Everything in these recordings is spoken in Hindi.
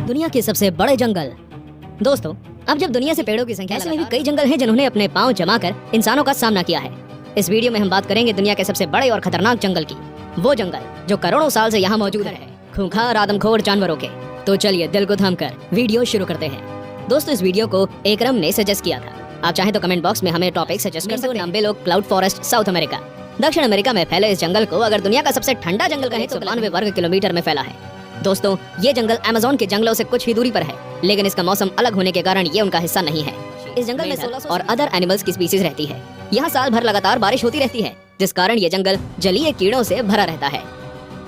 दुनिया के सबसे बड़े जंगल। दोस्तों, अब जब दुनिया से पेड़ों की संख्या ऐसे में भी कई जंगल हैं जिन्होंने अपने पांव जमाकर इंसानों का सामना किया है। इस वीडियो में हम बात करेंगे दुनिया के सबसे बड़े और खतरनाक जंगल की, वो जंगल जो करोड़ों साल से यहाँ मौजूद है, खूंखार आदमखोर जानवरों के। तो चलिए दिल को थामकर वीडियो शुरू करते हैं। दोस्तों, इस वीडियो को एकरम ने सजेस्ट किया था। आप चाहें तो कमेंट बॉक्स में हमें टॉपिक सजेस्ट कर सकते हैं। नंबे लोग क्लाउड फॉरेस्ट, साउथ अमेरिका। दक्षिण अमेरिका में फैले इस जंगल को अगर दुनिया का सबसे ठंडा जंगल कहें तो 92 वर्ग किलोमीटर में फैला है। दोस्तों, ये जंगल अमेज़न के जंगलों से कुछ ही दूरी पर है, लेकिन इसका मौसम अलग होने के कारण ये उनका हिस्सा नहीं है। इस जंगल में 1600 और अदर एनिमल्स की स्पीसीज रहती है। यहाँ साल भर लगातार बारिश होती रहती है, जिस कारण ये जंगल जलीय कीड़ों से भरा रहता है।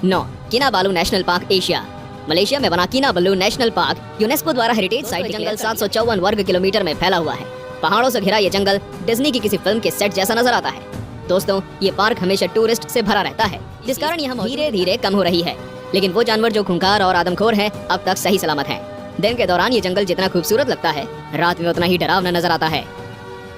9. किनाबालू नेशनल पार्क, एशिया। मलेशिया में बना किनाबालू नेशनल पार्क यूनेस्को द्वारा हेरिटेज साइट जंगल 754 वर्ग किलोमीटर में फैला हुआ है। पहाड़ों से घिरा ये जंगल डिज्नी की किसी फिल्म के सेट जैसा नजर आता है। दोस्तों, ये पार्क हमेशा टूरिस्ट से भरा रहता है, जिस कारण यहाँ धीरे धीरे कम हो रही है। लेकिन वो जानवर जो खूंखार और आदमखोर हैं, अब तक सही सलामत हैं। दिन के दौरान ये जंगल जितना खूबसूरत लगता है, रात में उतना ही डरावना नजर आता है।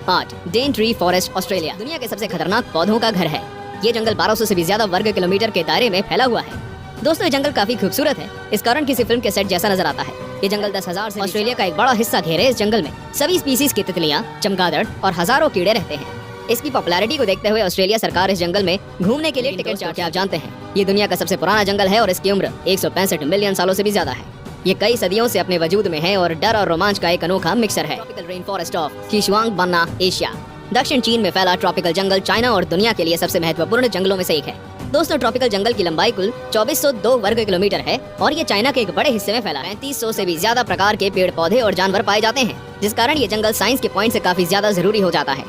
8. डेनट्री फॉरेस्ट, ऑस्ट्रेलिया। दुनिया के सबसे खतरनाक पौधों का घर है। ये जंगल 1200 से भी ज्यादा वर्ग किलोमीटर के दायरे में फैला हुआ है। दोस्तों, ये जंगल काफी खूबसूरत है, इस कारण किसी फिल्म के सेट जैसा नजर आता है। ये जंगल 10,000 से ऑस्ट्रेलिया का एक बड़ा हिस्सा घेरे। इस जंगल में सभी स्पीसीज की तितलियां, चमगादड़ और हजारों कीड़े रहते हैं। इसकी पॉपुलैरिटी को देखते हुए ऑस्ट्रेलिया सरकार इस जंगल में घूमने के लिए टिकट चार्ज। आप जानते हैं, ये दुनिया का सबसे पुराना जंगल है और इसकी उम्र 165 मिलियन सालों से भी ज्यादा है। ये कई सदियों से अपने वजूद में है और डर और रोमांच का एक अनोखा मिक्सर है। Tropical rain forest of Xishuangbanna, Asia. दक्षिण चीन में फैला ट्रॉपिकल जंगल चाइना और दुनिया के लिए सबसे महत्वपूर्ण जंगलों में से एक है। दोस्तों, ट्रॉपिकल जंगल की लंबाई कुल 2402 वर्ग किलोमीटर है और ये चाइना के एक बड़े हिस्से में फैला है। 3500 से भी ज्यादा प्रकार के पेड़ पौधे और जानवर पाए जाते हैं, जिस कारण ये जंगल साइंस के पॉइंट से काफी ज्यादा जरूरी हो जाता है।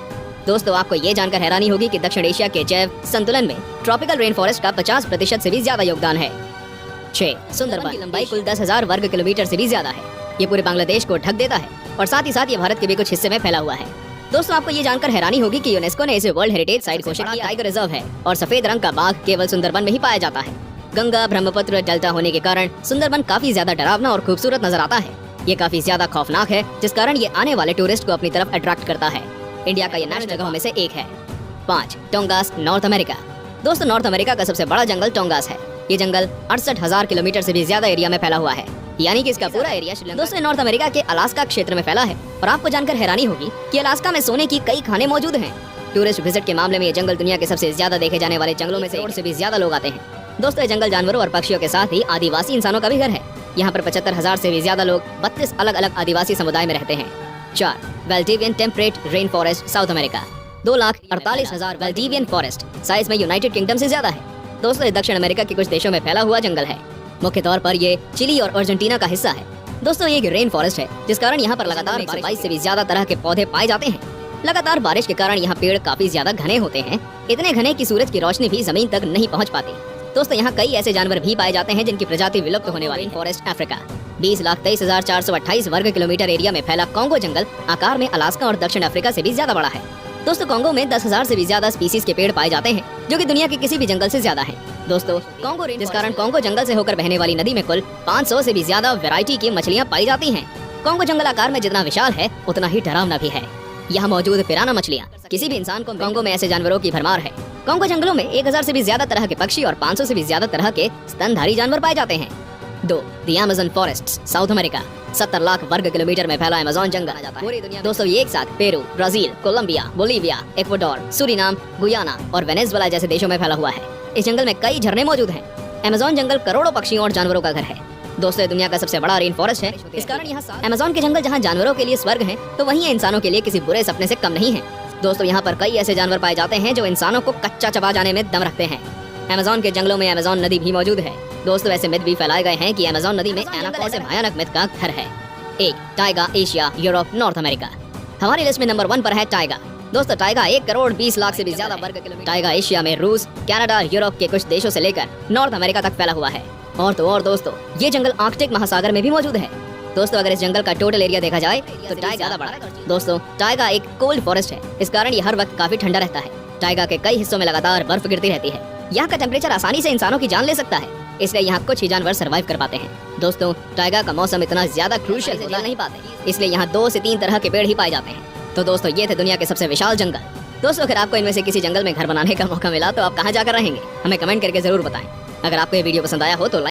दोस्तों, आपको ये जानकर हैरानी होगी कि दक्षिण एशिया के जैव संतुलन में ट्रॉपिकल रेन फॉरेस्ट का 50% से भी ज्यादा योगदान है। 6. सुंदरबन की लंबाई कुल 10,000 वर्ग किलोमीटर से भी ज्यादा है। ये पूरे बांग्लादेश को ढक देता है और साथ ही साथ ये भारत के भी कुछ हिस्से में फैला हुआ है। दोस्तों, आपको ये जानकर हैरानी होगी कि यूनेस्को ने इसे वर्ल्ड हेरिटेज साइट घोषित किया। टाइगर रिजर्व है और सफेद रंग का बाघ केवल सुंदरबन में ही पाया जाता है। गंगा ब्रह्मपुत्र डेल्टा होने के कारण सुंदरबन काफी ज्यादा डरावना और खूबसूरत नजर आता है। ये काफी ज्यादा खौफनाक है, जिस कारण ये आने वाले टूरिस्ट को अपनी तरफ अट्रैक्ट करता है। इंडिया का ये नेशनल जगहों में से एक है। 5. टोंगास, नॉर्थ अमेरिका। दोस्तों, नॉर्थ अमेरिका का सबसे बड़ा जंगल टोंगास है। ये जंगल 68,000 किलोमीटर से भी ज्यादा एरिया में फैला हुआ है, यानी कि इसका पूरा एरिया श्रीलंका। दोस्तों, नॉर्थ अमेरिका के अलास्का क्षेत्र में फैला है और आपको जानकर हैरानी होगी कि अलास्का में सोने की कई खाने मौजूद हैं। टूरिस्ट विजिट के मामले में ये जंगल दुनिया के सबसे ज्यादा देखे जाने वाले जंगलों में से करोड़ से भी ज्यादा लोग आते हैं। दोस्तों, ये जंगल जानवरों और पक्षियों के साथ ही आदिवासी इंसानों का भी घर है। यहाँ पर 75,000 से भी ज्यादा लोग 32 अलग अलग आदिवासी समुदाय में रहते हैं। 4. Valdivian temperate rain forest, South America. 2,48,000 Valdivian forest size में यूनाइटेड किंगडम से ज्यादा है। दोस्तों, ये दक्षिण अमेरिका के कुछ देशों में फैला हुआ जंगल है। मुख्य तौर पर ये चिली और अर्जेंटीना का हिस्सा है। दोस्तों, ये एक रेन फॉरेस्ट है, जिस कारण यहाँ पर लगातार 122 से भी ज्यादा तरह के पौधे पाए जाते हैं। लगातार बारिश के कारण यहाँ पेड़ काफी ज्यादा घने होते हैं, इतने घने कि सूरज की रोशनी भी जमीन तक नहीं पहुँच पाती। दोस्तों, यहाँ कई ऐसे जानवर भी पाए जाते हैं जिनकी प्रजाति विलुप्त होने वाली। Forest Africa. 20,23,428 वर्ग किलोमीटर एरिया में फैला कॉन्गो जंगल आकार में अलास्का और दक्षिण अफ्रीका से भी ज्यादा बड़ा है। दोस्तों, कॉन्गो में 10,000 से भी ज्यादा स्पीसीज के पेड़ पाए जाते हैं, जो कि दुनिया के किसी भी जंगल से ज्यादा हैं। दोस्तों, कॉन्गो जिस कारण कॉन्गो जंगल से होकर बहने वाली नदी में कुल 500 से भी ज्यादा वैरायटी की मछलियां पाई जाती हैं। कॉन्गो जंगल आकार में जितना विशाल है, उतना ही डरावना भी है। यहाँ मौजूद पिराना मछलियां किसी भी इंसान को कॉन्गो में ऐसे जानवरों की भरमार है। कॉन्गो जंगलों में 1,000 से भी ज्यादा तरह के पक्षी और 500 से भी ज्यादा तरह के स्तनधारी जानवर पाए जाते हैं। 2. The Amazon forest, South America. 70 lakh वर्ग किलोमीटर में फैला अमेज़न जंगल जाता है पूरी दुनिया। दोस्तों, ये एक साथ Peru, Brazil, Colombia, Bolivia, Ecuador, Suriname, Guyana और वेनेजुएला जैसे देशों में फैला हुआ है। इस जंगल में कई झरने मौजूद हैं। अमेज़न जंगल करोड़ों पक्षियों और जानवरों का घर है। दोस्तों, ये दुनिया का सबसे बड़ा रेन फॉरेस्ट है, इस कारण यहाँ अमेज़न के जंगल जहाँ जानवरों के लिए स्वर्ग हैं, तो वहीं इंसानों के लिए किसी बुरे सपने से कम नहीं है। दोस्तों, यहाँ पर कई ऐसे जानवर पाए जाते हैं जो इंसानों को कच्चा चबा जाने में दम रखते हैं। अमेज़न के जंगलों में अमेज़न नदी भी मौजूद है। दोस्तों, ऐसे मिथ भी फैलाए गए हैं कि अमेज़न नदी में एनाकोंडा से भयानक मिथ का घर है। 1. Tyga, Asia, Europe, north America. हमारी लिस्ट में नंबर 1 पर है टाइगा। दोस्तों, टाइगा 1,20,00,000 से भी ज्यादा वर्ग किलोमीटर। टाइगा एशिया में रूस, कनाडा, यूरोप के कुछ देशों से लेकर नॉर्थ अमेरिका तक फैला हुआ है। और तो और दोस्तों, ये जंगल आर्कटिक महासागर में भी मौजूद है। दोस्तों, अगर इस जंगल का टोटल एरिया देखा जाए तो टाइगा ज्यादा बड़ा है। दोस्तों, टाइगा एक कोल्ड फॉरेस्ट है, इस कारण ये हर वक्त काफी ठंडा रहता है। टाइगा के कई हिस्सों में लगातार बर्फ गिरती रहती है। यहाँ का टेम्परेचर आसानी से इंसानों की जान ले सकता है, इसलिए यहाँ कुछ ही जानवर सर्वाइव कर पाते हैं। दोस्तों, टाइगा का मौसम इतना ज्यादा क्रूशियल है, नहीं पाते, इसलिए यहाँ 2 से 3 तरह के पेड़ ही पाए जाते हैं। तो दोस्तों, ये थे दुनिया के सबसे विशाल जंगल। दोस्तों, अगर आपको इनमें से किसी जंगल में घर बनाने का मौका मिला तो आप कहाँ जाकर रहेंगे, हमें कमेंट करके जरूर बताएं। अगर आपको ये वीडियो पसंद आया हो तो